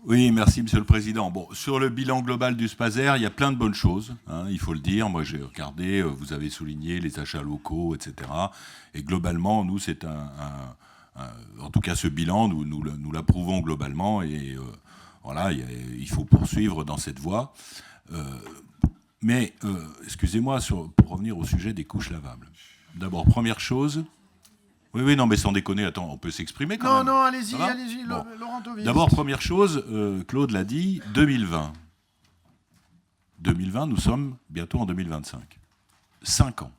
Oui, merci Monsieur le Président. Bon, sur le bilan global du Spaser, il y a plein de bonnes choses, hein, il faut le dire. Moi, j'ai regardé, vous avez souligné les achats locaux, etc. Et globalement, nous, c'est en tout cas, ce bilan, nous l'approuvons globalement. Et voilà, il faut poursuivre dans cette voie. Mais, excusez-moi, pour revenir au sujet des couches lavables. D'abord, première chose... Oui, non, mais sans déconner, attends, on peut s'exprimer quand même. Non, allez-y, bon. Laurent Tauville. D'abord, première chose, Claude l'a dit, 2020. 2020, nous sommes bientôt en 2025. 5 ans.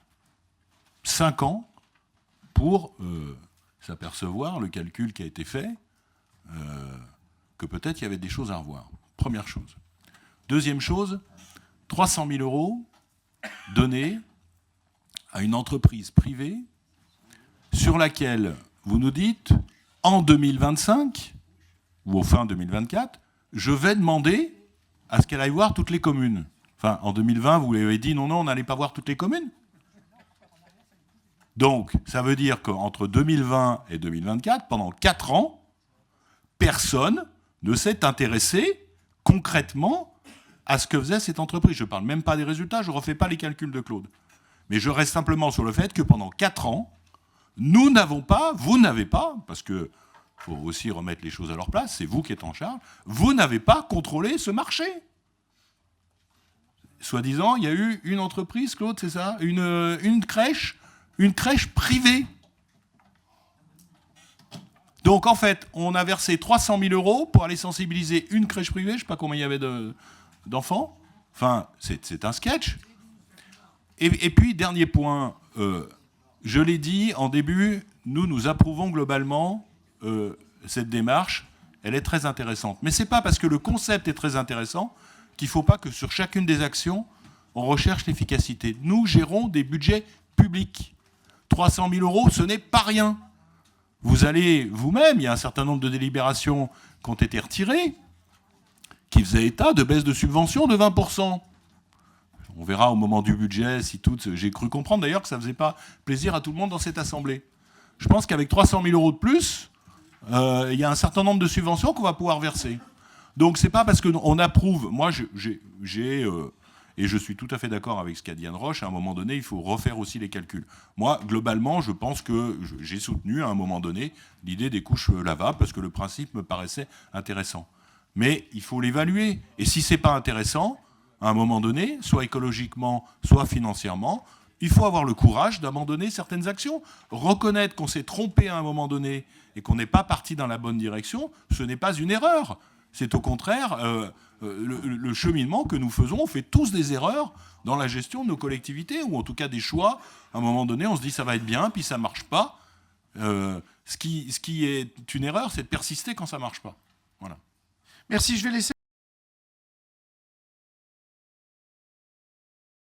5 ans pour s'apercevoir, le calcul qui a été fait, que peut-être il y avait des choses à revoir. Première chose. Deuxième chose, 300 000 € donnés à une entreprise privée sur laquelle vous nous dites, en 2025, ou au fin 2024, je vais demander à ce qu'elle aille voir toutes les communes. Enfin, en 2020, vous lui avez dit, non, on n'allait pas voir toutes les communes. Donc, ça veut dire qu'entre 2020 et 2024, pendant 4 ans, personne ne s'est intéressé concrètement à ce que faisait cette entreprise. Je ne parle même pas des résultats, je ne refais pas les calculs de Claude. Mais je reste simplement sur le fait que pendant 4 ans, nous n'avons pas, vous n'avez pas, parce qu'il faut aussi remettre les choses à leur place, c'est vous qui êtes en charge, vous n'avez pas contrôlé ce marché. Soi-disant, il y a eu une entreprise, Claude, c'est ça, une crèche privée. Donc en fait, on a versé 300 000 € pour aller sensibiliser une crèche privée, je ne sais pas combien il y avait d'enfants. Enfin, c'est un sketch. Et puis, dernier point, je l'ai dit en début, nous approuvons globalement cette démarche. Elle est très intéressante. Mais ce n'est pas parce que le concept est très intéressant qu'il ne faut pas que sur chacune des actions, on recherche l'efficacité. Nous gérons des budgets publics. 300 000 €, ce n'est pas rien. Vous allez vous-même, il y a un certain nombre de délibérations qui ont été retirées, qui faisaient état de baisse de subventions de 20%. On verra au moment du budget si tout... J'ai cru comprendre d'ailleurs que ça ne faisait pas plaisir à tout le monde dans cette assemblée. Je pense qu'avec 300 000 € de plus, il y a un certain nombre de subventions qu'on va pouvoir verser. Donc c'est pas parce qu'on approuve... Moi, et je suis tout à fait d'accord avec ce qu'a dit Anne Roche, à un moment donné, il faut refaire aussi les calculs. Moi, globalement, je pense que j'ai soutenu à un moment donné l'idée des couches lavables parce que le principe me paraissait intéressant. Mais il faut l'évaluer. Et si c'est pas intéressant... à un moment donné, soit écologiquement, soit financièrement, il faut avoir le courage d'abandonner certaines actions. Reconnaître qu'on s'est trompé à un moment donné et qu'on n'est pas parti dans la bonne direction, ce n'est pas une erreur. C'est au contraire le cheminement que nous faisons. On fait tous des erreurs dans la gestion de nos collectivités, ou en tout cas des choix. À un moment donné, on se dit ça va être bien, puis ça ne marche pas. Ce qui est une erreur, c'est de persister quand ça ne marche pas. Voilà. Merci, je vais laisser...